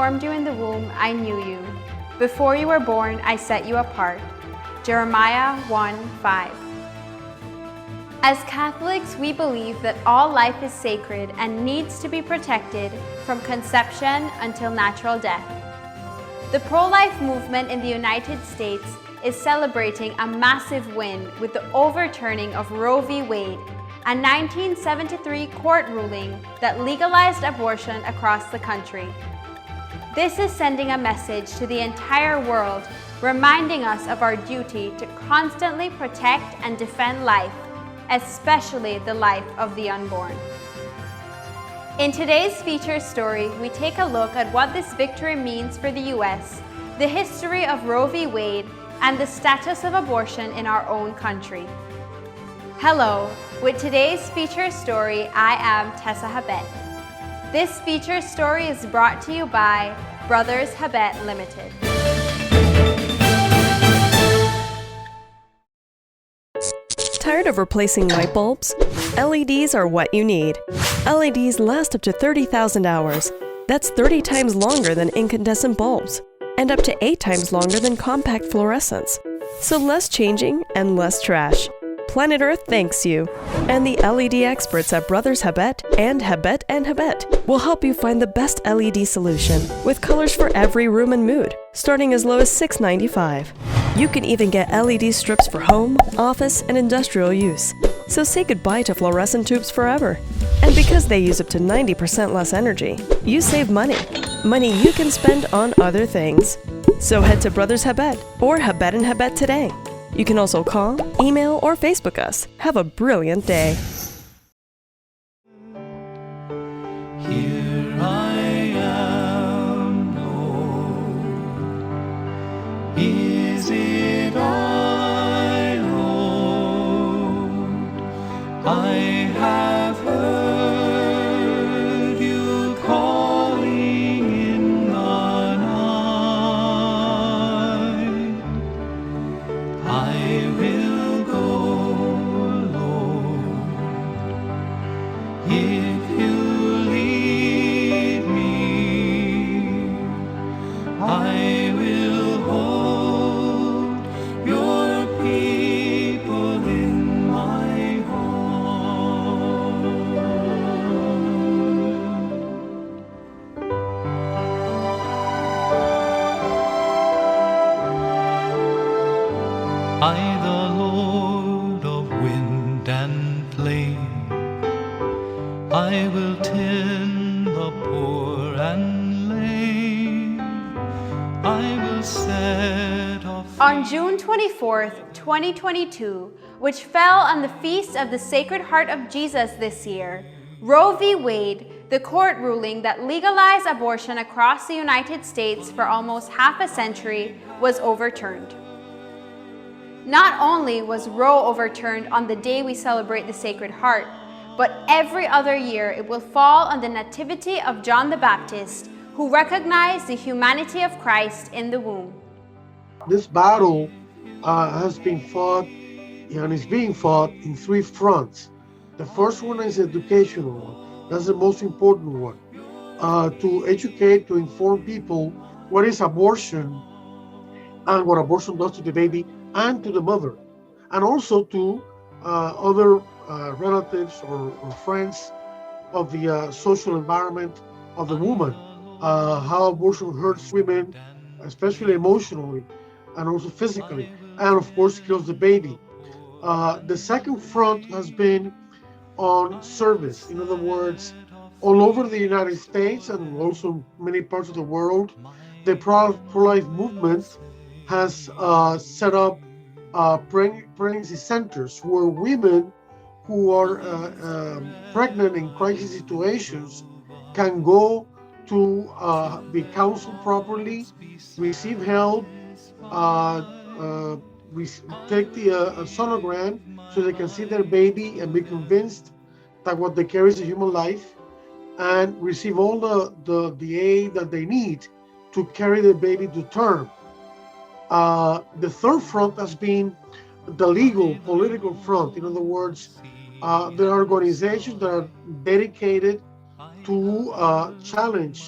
formed you in the womb, I knew you. Before you were born, I set you apart. Jeremiah 1:5. As Catholics, we believe that all life is sacred and needs to be protected from conception until natural death. The pro-life movement in the United States is celebrating a massive win with the overturning of Roe v. Wade, a 1973 court ruling that legalized abortion across the country. This is sending a message to the entire world, reminding us of our duty to constantly protect and defend life, especially the life of the unborn. In today's feature story, we take a look at what this victory means for the US, the history of Roe v. Wade, and the status of abortion in our own country. Hello, with today's feature story, I am Tessa Habet. This feature story is brought to you by Brothers Habet Limited. Tired of replacing light bulbs? LEDs are what you need. LEDs last up to 30,000 hours. That's 30 times longer than incandescent bulbs, and up to 8 times longer than compact fluorescents. So less changing and less trash. Planet Earth thanks you. And the LED experts at Brothers Habet and Habet will help you find the best LED solution with colors for every room and mood, starting as low as $6.95. You can even get LED strips for home, office, and industrial use. So say goodbye to fluorescent tubes forever. And because they use up to 90% less energy, you save money. Money you can spend on other things. So head to Brothers Habet or Habet today. You can also call, email, or Facebook us. Have a brilliant day. Here I am, Lord. Is it I, Lord? I have heard you calling in the night. I will go, Lord, if you lead me. I will hold your people in my heart. I, the Lord of wind and plain, I will tend the poor and lame. I will set off. On June 24th, 2022, which fell on the feast of the Sacred Heart of Jesus this year, Roe v. Wade, the court ruling that legalized abortion across the United States for almost half a century, was overturned. Not only was Roe overturned on the day we celebrate the Sacred Heart, but every other year it will fall on the nativity of John the Baptist, who recognized the humanity of Christ in the womb. This battle has been fought and is being fought in 3 fronts. The first one is educational one. That's the most important one. To educate, to inform people what is abortion and what abortion does to the baby and to the mother, and also to other relatives or friends of the social environment of the woman, how abortion hurts women, especially emotionally and also physically, and of course kills the baby. The second front has been on service. In other words, all over the United States and also many parts of the world, the pro-life movement has set up pregnancy centers where women who are pregnant in crisis situations can go to be counseled properly, receive help, take the sonogram so they can see their baby and be convinced that what they carry is a human life, and receive all the aid that they need to carry the baby to term. The third front has been the legal, political front. In other words, there are organizations that are dedicated to challenge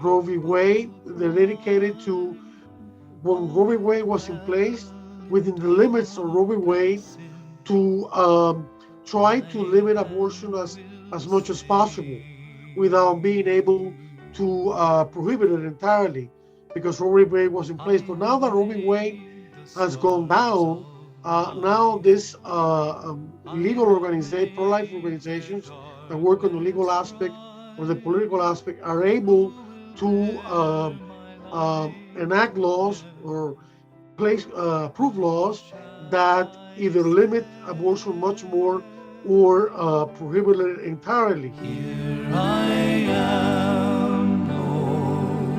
Roe v. Wade. They're dedicated to when Roe v. Wade was in place, within the limits of Roe v. Wade, to try to limit abortion as much as possible without being able to prohibit it entirely because Roe v. Wade was in place. But now that Roe v. Wade has gone down, now this legal organization, pro-life organizations that work on the legal aspect or the political aspect are able to enact laws or approve laws that either limit abortion much more or prohibit it entirely. Here I am, Lord.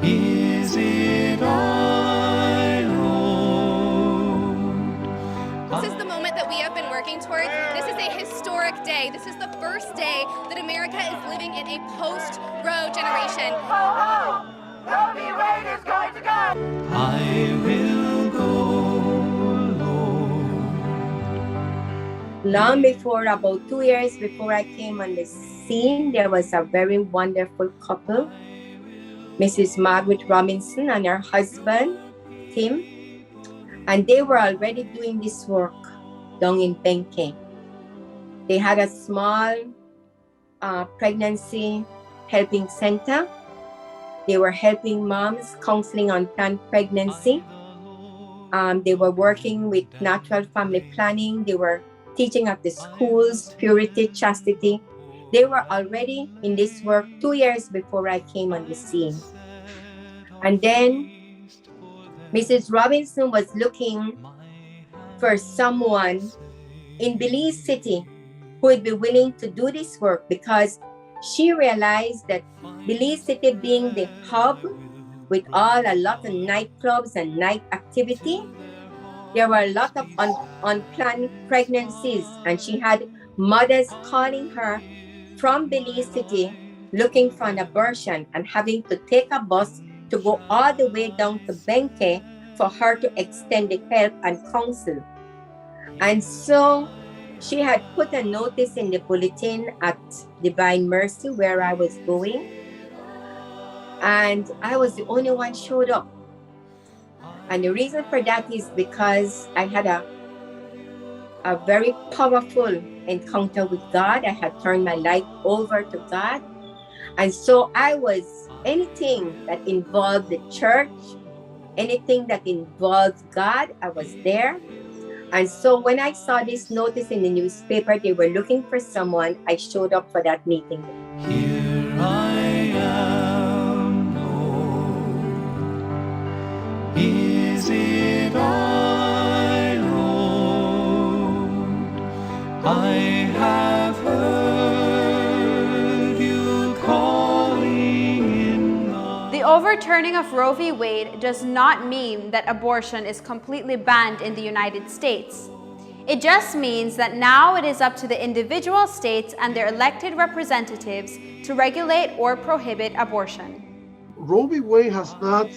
Is it I, Lord? This is the moment that we have been working towards. This is a historic day. This is the first day that America is living in a post-Roe generation. Roe v. Wade is going to go! I will go, Lord. Long before, about 2 years before I came on the scene, there was a very wonderful couple, Mrs. Margaret Robinson and her husband, Tim, and they were already doing this work down in Benke. They had a small pregnancy helping center. They were helping moms, counseling on planned pregnancy. They were working with natural family planning. They were teaching at the schools, purity, chastity. They were already in this work 2 years before I came on the scene. And then Mrs. Robinson was looking for someone in Belize City who would be willing to do this work because she realized that Belize City being the hub with a lot of nightclubs and night activity, there were a lot of unplanned pregnancies, and she had mothers calling her from Belize City looking for an abortion and having to take a bus to go all the way down to Benke for her to extend the help and counsel. And so she had put a notice in the bulletin at Divine Mercy where I was going, and I was the only one showed up. And the reason for that is because I had a very powerful encounter with God. I had turned my life over to God. And so I was anything that involved the church, anything that involved God, I was there. And so when I saw this notice in the newspaper, they were looking for someone, I showed up for that meeting. Here I am, Lord. Is it I, Lord? I have heard you calling in my... The overturning of Roe v. Wade does not mean that abortion is completely banned in the United States. It just means that now it is up to the individual states and their elected representatives to regulate or prohibit abortion. Roe v. Wade has not,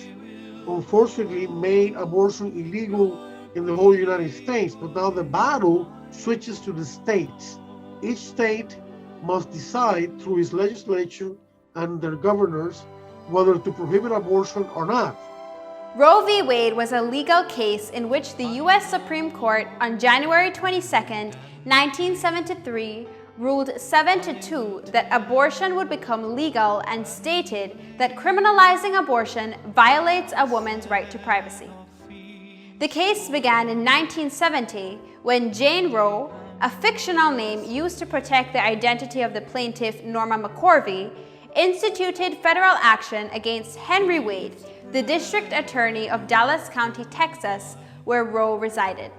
unfortunately, made abortion illegal in the whole United States, but now the battle switches to the states. Each state must decide through its legislature and their governors whether to prohibit abortion or not. Roe v. Wade was a legal case in which the U.S. Supreme Court on January 22, 1973, ruled 7-2 that abortion would become legal and stated that criminalizing abortion violates a woman's right to privacy. The case began in 1970 when Jane Roe, a fictional name used to protect the identity of the plaintiff Norma McCorvey, instituted federal action against Henry Wade, the district attorney of Dallas County, Texas, where Roe resided.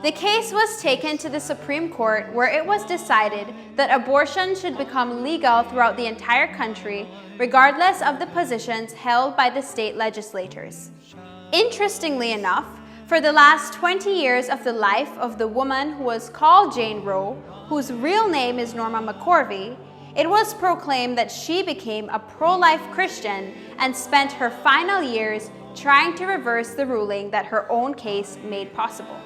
The case was taken to the Supreme Court, where it was decided that abortion should become legal throughout the entire country, regardless of the positions held by the state legislators. Interestingly enough, for the last 20 years of the life of the woman who was called Jane Roe, whose real name is Norma McCorvey, it was proclaimed that she became a pro-life Christian and spent her final years trying to reverse the ruling that her own case made possible.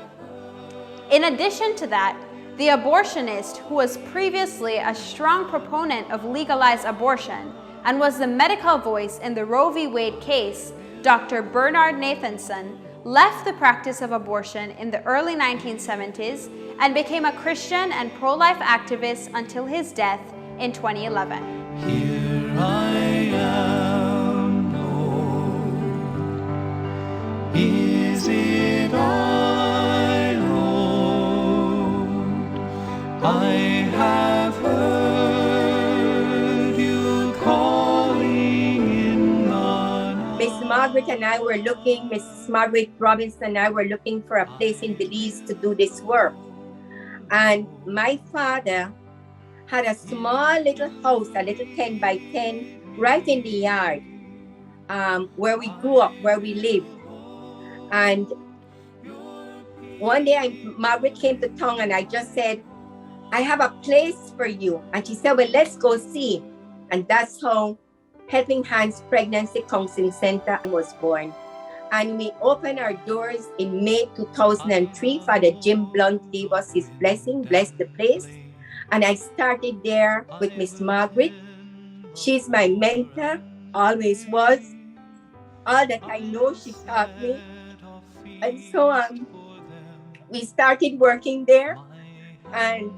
In addition to that, The abortionist, who was previously a strong proponent of legalized abortion and was the medical voice in the Roe v. Wade case, Dr. Bernard Nathanson, left the practice of abortion in the early 1970s and became a Christian and pro-life activist until his death in 2011. Here I am, Lord. Is it I, Lord? I have heard you calling in the night. Miss Margaret and I were looking, Miss Margaret Robinson and I were looking for a place in Belize to do this work. And my father had a small little house, a little 10 by 10, right in the yard where we grew up, where we lived. And one day Margaret came to town and I just said, I have a place for you. And she said, well, let's go see. And that's how Helping Hands Pregnancy Counseling Center was born. And we opened our doors in May 2003. Father Jim Blunt gave us his blessing, blessed the place. And I started there with Miss Margaret. She's my mentor, always was. All that I know, she taught me. And so we started working there. And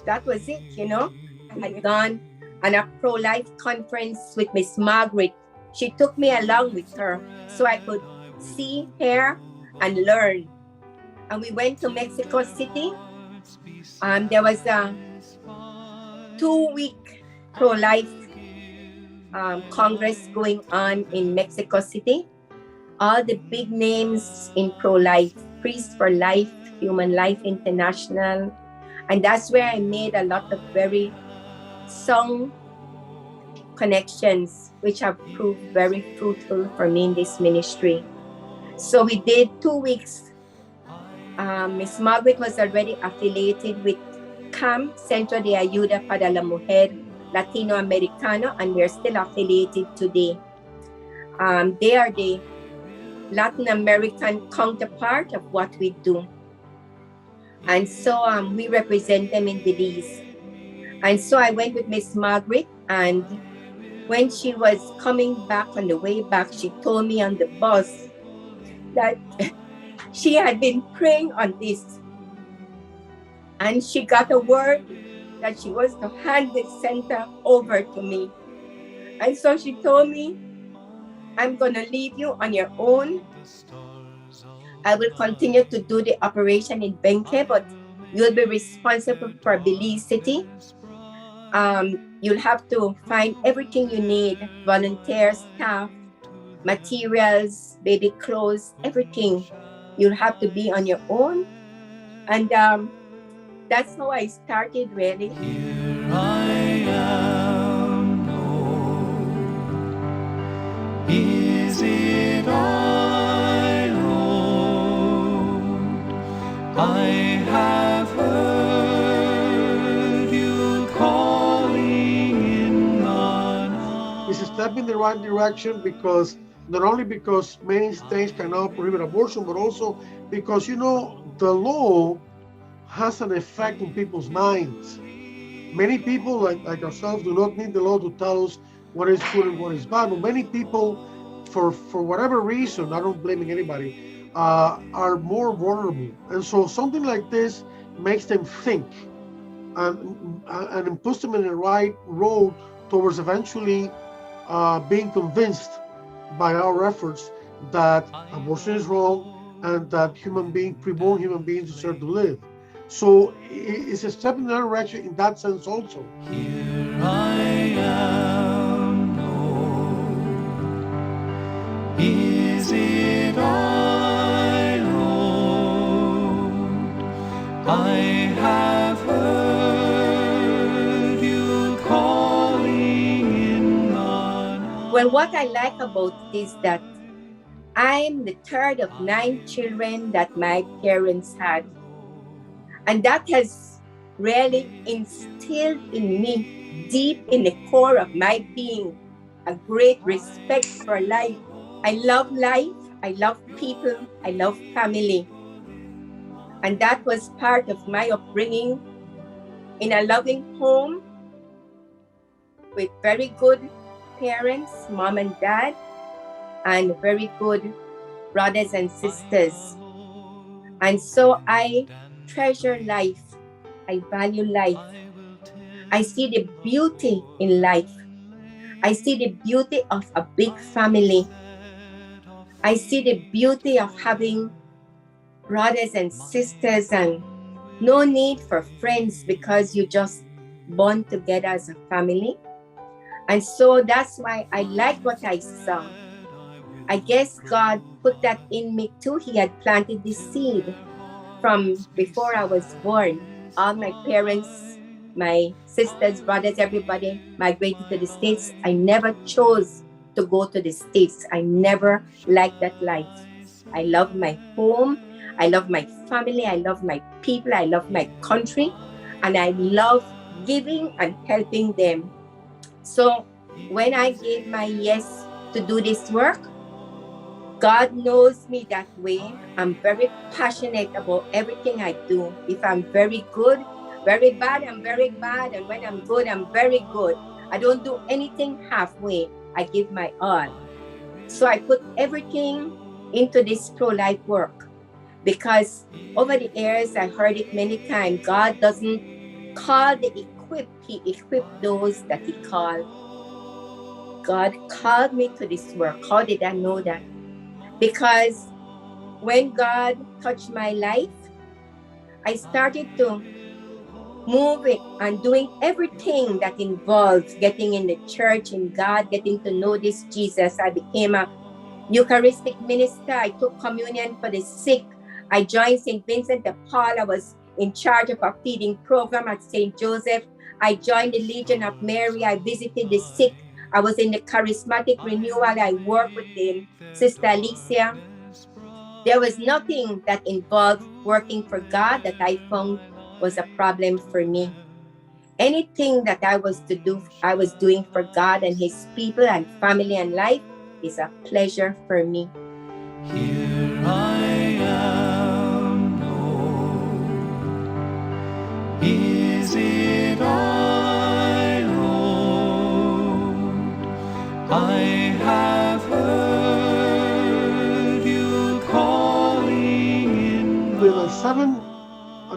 that was it, you know. I had gone on a pro-life conference with Miss Margaret. She took me along with her so I could see, hear, and learn. And we went to Mexico City. There was a 2-week pro-life Congress going on in Mexico City. All the big names in pro-life, Priests for Life, Human Life International. And that's where I made a lot of very sound connections, which have proved very fruitful for me in this ministry. So we did 2 weeks. Miss Margaret was already affiliated with CAM, Centro de Ayuda para la Mujer Latinoamericana, and we're still affiliated today. They are the Latin American counterpart of what we do. And so we represent them in Belize. And so I went with Miss Margaret, and when she was coming back on the way back, she told me on the bus that she had been praying on this. And she got a word that she was to hand the center over to me. And so she told me, I'm going to leave you on your own. I will continue to do the operation in Benque, but you'll be responsible for Belize City. You'll have to find everything you need, volunteers, staff, materials, baby clothes, everything. You'll have to be on your own. And that's how I started, really. Here I am, Lord. Is it I, Lord? I have heard you calling in the night. It's a step in the right direction because not only because many states cannot prohibit abortion, but also because, you know, the law has an effect on people's minds. Many people, like ourselves, do not need the law to tell us what is good and what is bad. But many people, for whatever reason, I'm not blaming anybody, are more vulnerable. And so something like this makes them think and puts them in the right road towards eventually being convinced by our efforts that abortion is wrong and that preborn human beings deserve to live. So it's a step in the right direction in that sense also. Here I am, Lord. Is it I, Lord? I have heard you calling in the night. Well, what I like about it is that I'm the third of 9 children that my parents had. And that has really instilled in me, deep in the core of my being, a great respect for life. I love life, I love people, I love family. And that was part of my upbringing in a loving home with very good parents, mom and dad, and very good brothers and sisters. And so I treasure life. I value life. I see the beauty in life. I see the beauty of a big family. I see the beauty of having brothers and sisters and no need for friends because you just bond together as a family. And so that's why I like what I saw. I guess God put that in me too. He had planted this seed from before I was born. All my parents, my sisters, brothers, everybody migrated to the States. I never chose to go to the States. I never liked that life. I love my home. I love my family. I love my people. I love my country. And I love giving and helping them. So when I gave my yes to do this work, God knows me that way. I'm very passionate about everything I do. If I'm very good, very bad, I'm very bad. And when I'm good, I'm very good. I don't do anything halfway. I give my all. So I put everything into this pro-life work because over the years, I heard it many times. God doesn't call the equipped. He equipped those that he called. God called me to this work. How did I know that? Because when God touched my life, I started to move it and doing everything that involves getting in the church, in God, getting to know this Jesus. I became a Eucharistic minister. I took communion for the sick. I joined St. Vincent de Paul. I was in charge of a feeding program at St. Joseph. I joined the Legion of Mary. I visited the sick. I was in the charismatic renewal. I worked with them, Sister Alicia. There was nothing that involved working for God that I found was a problem for me. Anything that I was doing for God and his people and family and life is a pleasure for me. Here I am, Lord. Is it I, Lord? I have heard you calling in There were 7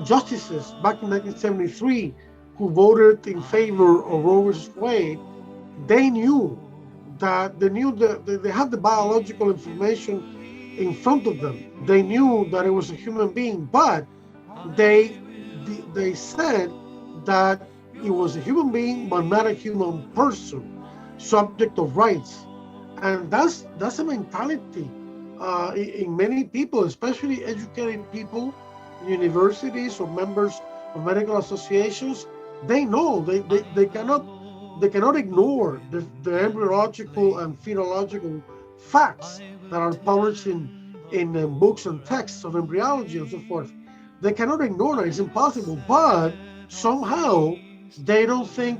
justices back in 1973 who voted in favor of Roe v. Wade. They knew that they had the biological information in front of them. They knew that it was a human being, but they said that it was a human being, but not a human person, subject of rights. And that's a mentality in many people, especially educated people, universities or members of medical associations. They know they cannot ignore the embryological and phenological facts that are published in books and texts of embryology and so forth. They cannot ignore that. It's impossible. But somehow they don't think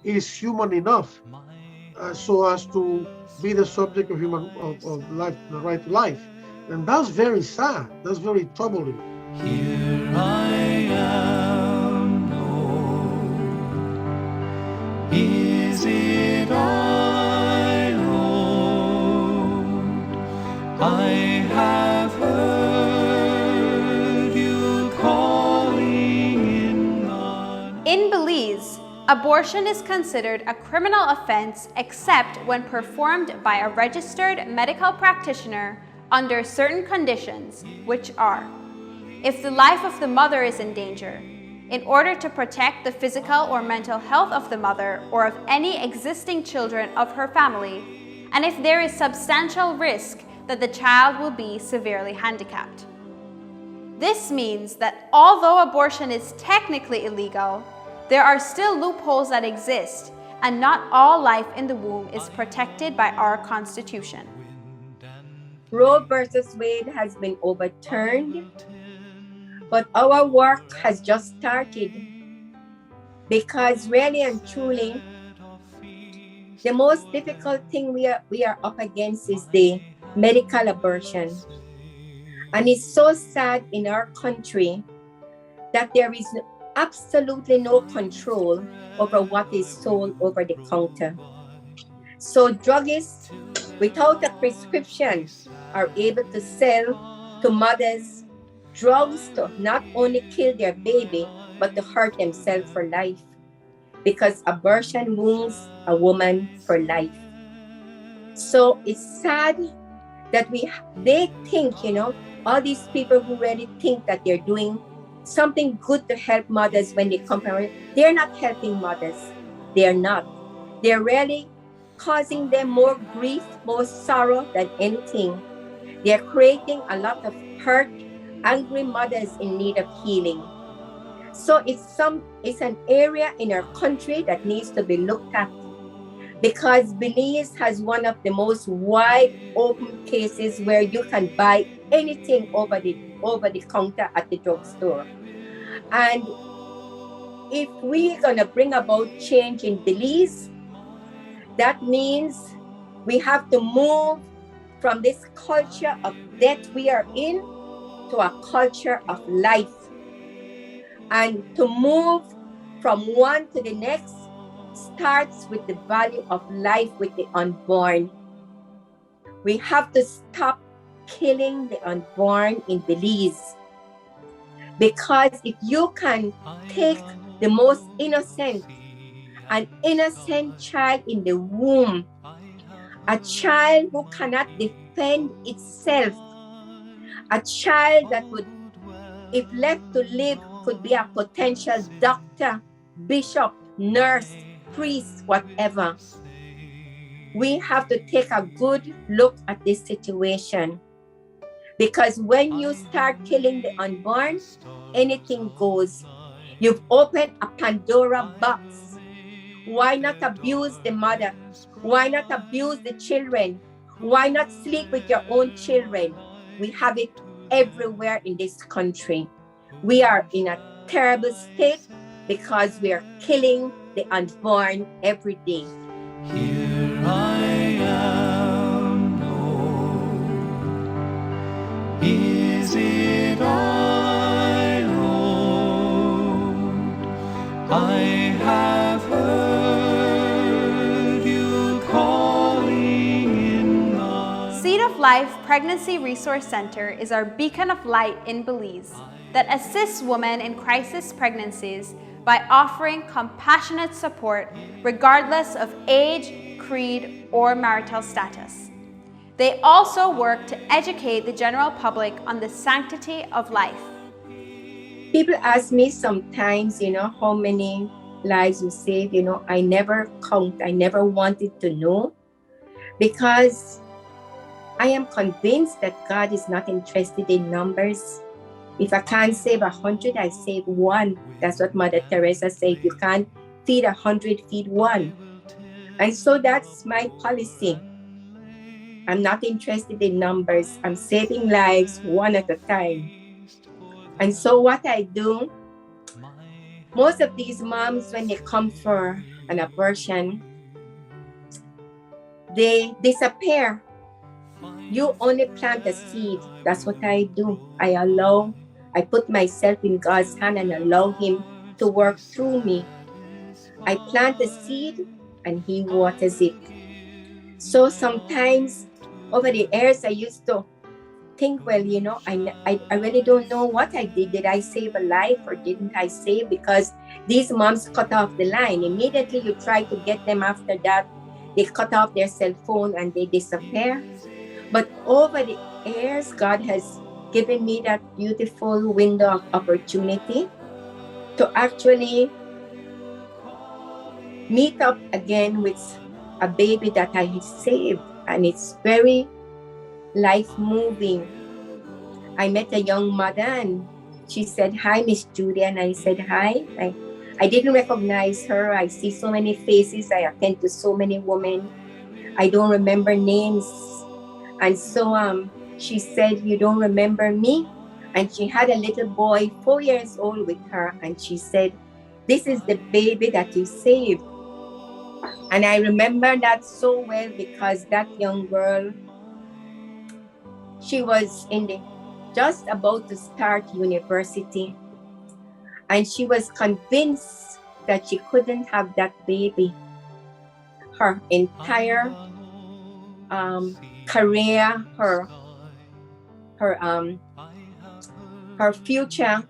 it's human enough so as to be the subject of life, the right to life. And that's very sad. That's very troubling. Here I am, Lord. Is it I, Lord? I have heard you calling in the night. In Belize, abortion is considered a criminal offense except when performed by a registered medical practitioner under certain conditions, which are: if the life of the mother is in danger, in order to protect the physical or mental health of the mother or of any existing children of her family, and if there is substantial risk that the child will be severely handicapped. This means that although abortion is technically illegal, there are still loopholes that exist, and not all life in the womb is protected by our Constitution. Roe versus Wade has been overturned, but our work has just started because really and truly, the most difficult thing we are up against is the medical abortion. And it's so sad in our country that there is absolutely no control over what is sold over the counter. So druggists, without a prescription, are able to sell to mothers drugs to not only kill their baby, but to hurt themselves for life. Because abortion wounds a woman for life. So it's sad that they think, all these people who really think that they're doing something good to help mothers when they come from it, they're not helping mothers. They're not. They're really causing them more grief, more sorrow than anything. They're creating a lot of hurt, angry mothers in need of healing. So it's an area in our country that needs to be looked at, because Belize has one of the most wide open cases where you can buy anything over the counter at the drugstore. And if we're gonna bring about change in Belize, that means we have to move from this culture of death we are in to a culture of life. And to move from one to the next starts with the value of life with the unborn. We have to stop killing the unborn in Belize. Because if you can take the most innocent, an innocent child in the womb, a child who cannot defend itself, a child that would, if left to live, could be a potential doctor, bishop, nurse, priest, whatever. We have to take a good look at this situation. Because when you start killing the unborn, anything goes. You've opened a Pandora box. Why not abuse the mother? Why not abuse the children? Why not sleep with your own children? We have it everywhere in this country. We are in a terrible state because we are killing the unborn every day. Here I am, Lord. Is it I, Lord? I have heard you calling in my... Seed of Life Pregnancy Resource Center is our beacon of light in Belize that assists women in crisis pregnancies by offering compassionate support regardless of age, creed, or marital status. They also work to educate the general public on the sanctity of life. People ask me sometimes, how many lives you save. I never count. I never wanted to know, because I am convinced that God is not interested in numbers. If I can't save 100, I save one. That's what Mother Teresa said. You can't feed 100, feed one. And so that's my policy. I'm not interested in numbers. I'm saving lives one at a time. And so what I do, most of these moms, when they come for an abortion, they disappear. You only plant a seed. That's what I do. I put myself in God's hand and allow Him to work through me. I plant a seed and He waters it. So sometimes over the years, I used to think, well, I really don't know what I did. Did I save a life or didn't I save? Because these moms cut off the line. Immediately you try to get them after that, they cut off their cell phone and they disappear. But over the years, God has given me that beautiful window of opportunity to actually meet up again with a baby that I had saved. And it's very life-moving. I met a young mother and she said, "Hi, Miss Judy." And I said, "Hi." I didn't recognize her. I see so many faces. I attend to so many women. I don't remember names. And so she said, "You don't remember me?" And she had a little boy, 4 years old, with her. And she said, "This is the baby that you saved." And I remember that so well because that young girl, she was in the just about to start university, and she was convinced that she couldn't have that baby. Her entire career, her future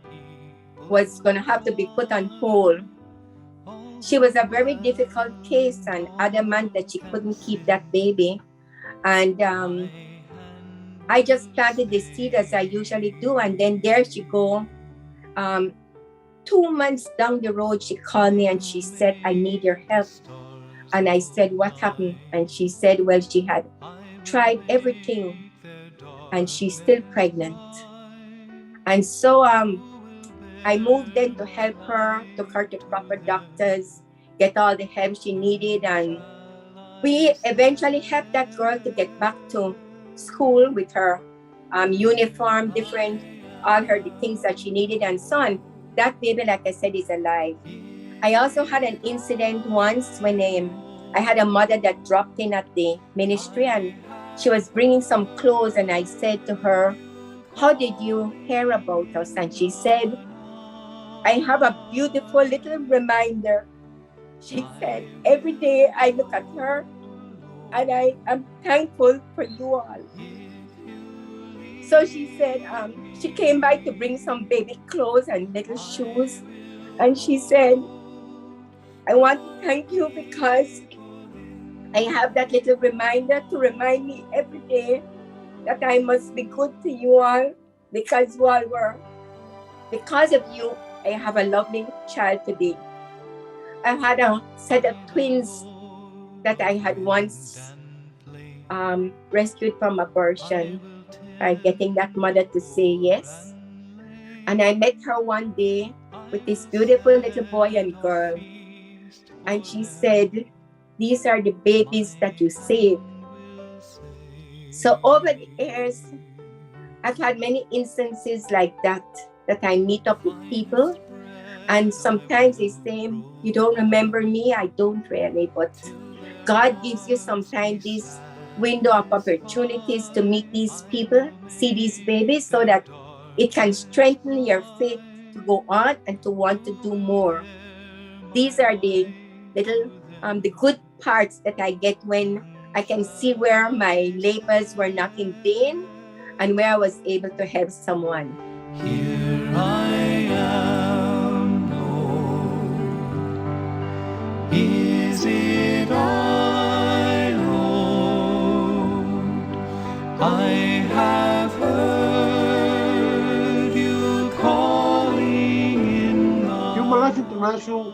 was going to have to be put on hold. She was a very difficult case and adamant that she couldn't keep that baby. And I just planted the seed as I usually do. And then there she go. 2 months down the road, she called me and she said, I need your help. And I said, what happened? And she said, well, she had tried everything and she's still pregnant. And so I moved in to help her, took her to proper doctors, get all the help she needed. And we eventually helped that girl to get back to school with her uniform, all the things that she needed and so on. That baby, like I said, is alive. I also had an incident once when I had a mother that dropped in at the ministry and she was bringing some clothes, and I said to her, how did you hear about us? And she said, I have a beautiful little reminder. She said, every day I look at her and I am thankful for you all. So she said, she came by to bring some baby clothes and little shoes. And she said, I want to thank you because I have that little reminder to remind me every day that I must be good to you all because because of you, I have a lovely child today. I had a set of twins that I had once rescued from abortion by getting that mother to say yes. And I met her one day with this beautiful little boy and girl. And she said, these are the babies that you saved. So over the years, I've had many instances like that I meet up with people. And sometimes they say, you don't remember me? I don't really, but God gives you sometimes this window of opportunities to meet these people, see these babies, so that it can strengthen your faith to go on and to want to do more. These are the little, the good parts that I get when I can see where my labors were not in vain and where I was able to help someone. Here I am, Lord. Is it I, Lord? I have heard you calling in Human Life International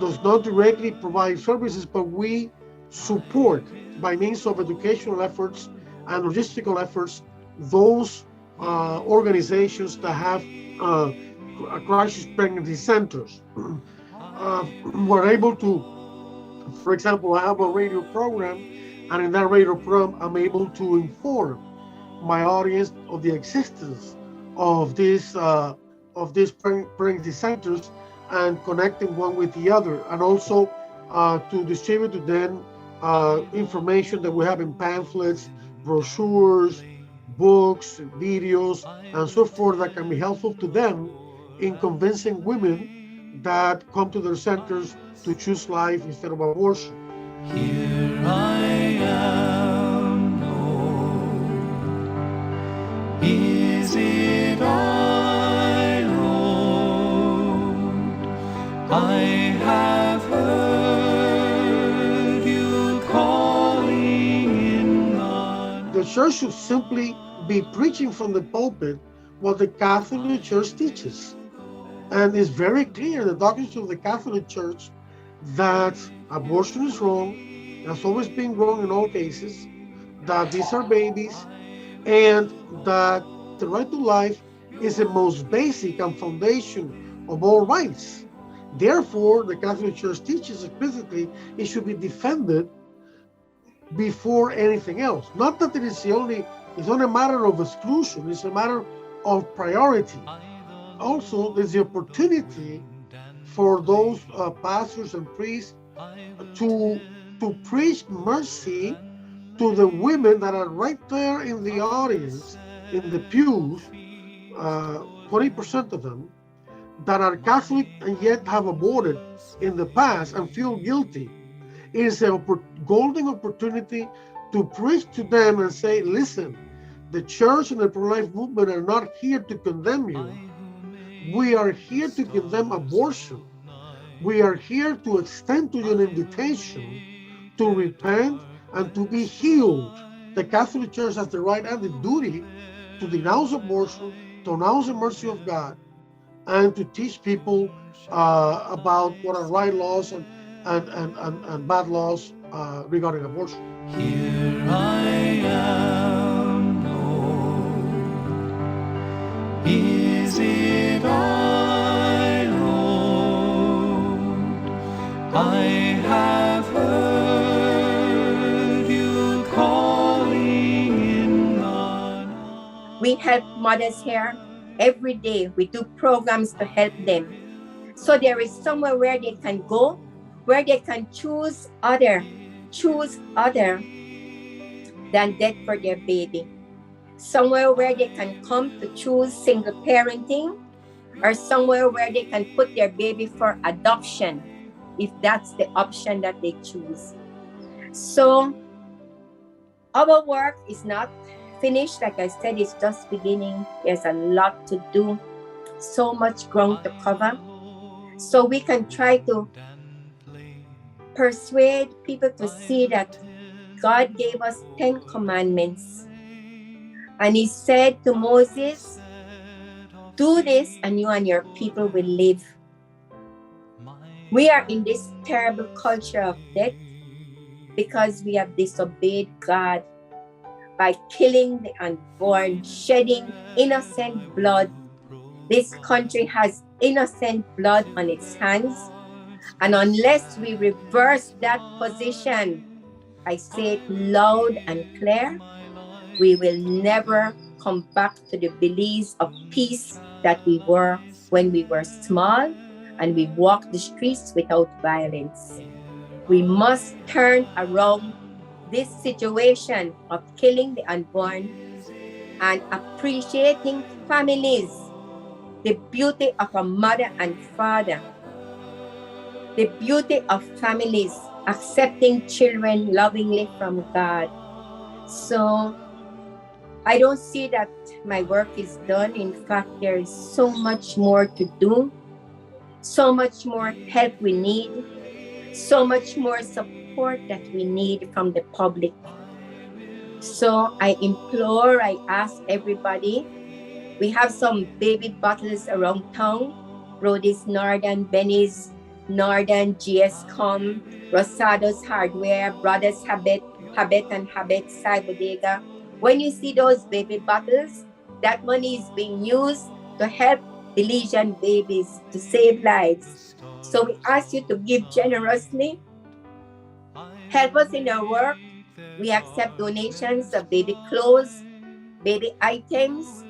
does not directly provide services, but we support by means of educational efforts and logistical efforts those organizations that have crisis pregnancy centers. We're able to, for example, I have a radio program, and in that radio program, I'm able to inform my audience of the existence of these pregnancy centers and connecting one with the other, and also to distribute to them information that we have in pamphlets, brochures, books, videos, and so forth that can be helpful to them in convincing women that come to their centers to choose life instead of abortion. Here I am, Lord. Is it I, Lord? I have heard you calling in my... The church should simply be preaching from the pulpit what the Catholic Church teaches. And it's very clear, the doctrines of the Catholic Church, that abortion is wrong, has always been wrong in all cases, that these are babies, and that the right to life is the most basic and foundation of all rights. Therefore, the Catholic Church teaches explicitly it should be defended before anything else. Not that it's not a matter of exclusion, it's a matter of priority. Also, there's the opportunity for those pastors and priests to preach mercy to the women that are right there in the audience, in the pews, 20% of them, that are Catholic and yet have aborted in the past and feel guilty. It is a golden opportunity to preach to them and say, listen, the church and the pro-life movement are not here to condemn you. We are here to condemn abortion. We are here to extend to you an invitation to repent and to be healed. The Catholic Church has the right and the duty to denounce abortion, to announce the mercy of God, and to teach people about what are right laws and bad laws regarding abortion. Here I am, Lord. Is it I, Lord? I have heard you calling in the night. We help mothers here every day. We do programs to help them. So there is somewhere where they can go, where they can choose other than death for their baby. Somewhere where they can come to choose single parenting, or somewhere where they can put their baby for adoption, if that's the option that they choose. So our work is not finished. Like I said, it's just beginning. There's a lot to do, so much ground to cover. So we can try to persuade people to see that God gave us 10 commandments. And he said to Moses, do this and you and your people will live. We are in this terrible culture of death because we have disobeyed God by killing the unborn, shedding innocent blood. This country has innocent blood on its hands. And unless we reverse that position, I say it loud and clear, we will never come back to the beliefs of peace that we were when we were small and we walked the streets without violence. We must turn around this situation of killing the unborn and appreciating families, the beauty of a mother and father, the beauty of families accepting children lovingly from God. So I don't see that my work is done. In fact, there is so much more to do, so much more help we need, so much more support that we need from the public. So I implore, I ask everybody, we have some baby bottles around town, Brody's Northern, Benny's Northern, GSCom, Rosado's Hardware, Brothers Habit and Habit, Sai Bodega. When you see those baby bottles, that money is being used to help Belizean babies, to save lives. So we ask you to give generously. Help us in our work. We accept donations of baby clothes, baby items.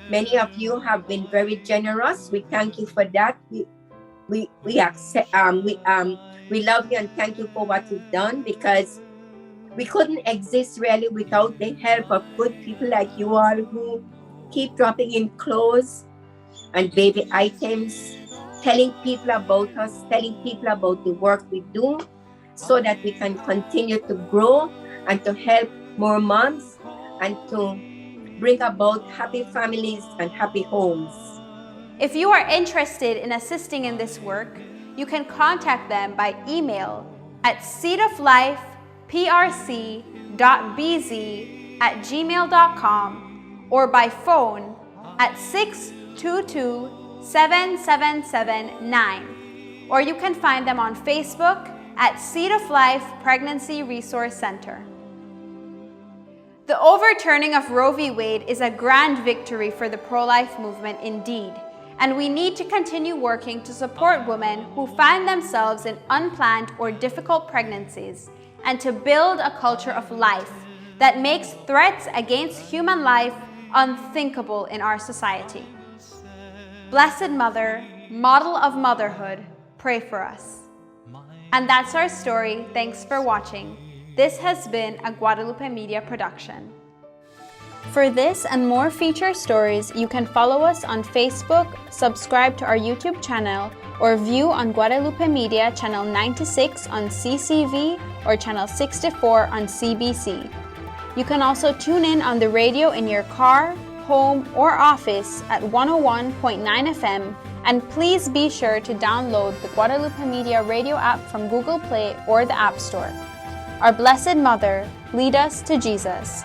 Many of you have been very generous. We thank you for that. We accept. We love you and thank you for what you've done, because we couldn't exist really without the help of good people like you all who keep dropping in clothes and baby items, telling people about us, telling people about the work we do, so that we can continue to grow and to help more moms and to bring about happy families and happy homes. If you are interested in assisting in this work, you can contact them by email at seedoflife.prc.bz@gmail.com or by phone at 622-7779, or you can find them on Facebook at Seed of Life Pregnancy Resource Center. The overturning of Roe v. Wade is a grand victory for the pro-life movement indeed, and we need to continue working to support women who find themselves in unplanned or difficult pregnancies, and to build a culture of life that makes threats against human life unthinkable in our society. Blessed Mother, model of motherhood, pray for us. And that's our story. Thanks for watching. This has been a Guadalupe Media production. For this and more feature stories, you can follow us on Facebook, subscribe to our YouTube channel, or view on Guadalupe Media Channel 96 on CCV or Channel 64 on CBC. You can also tune in on the radio in your car, home, or office at 101.9 FM, and please be sure to download the Guadalupe Media radio app from Google Play or the App Store. Our Blessed Mother, lead us to Jesus.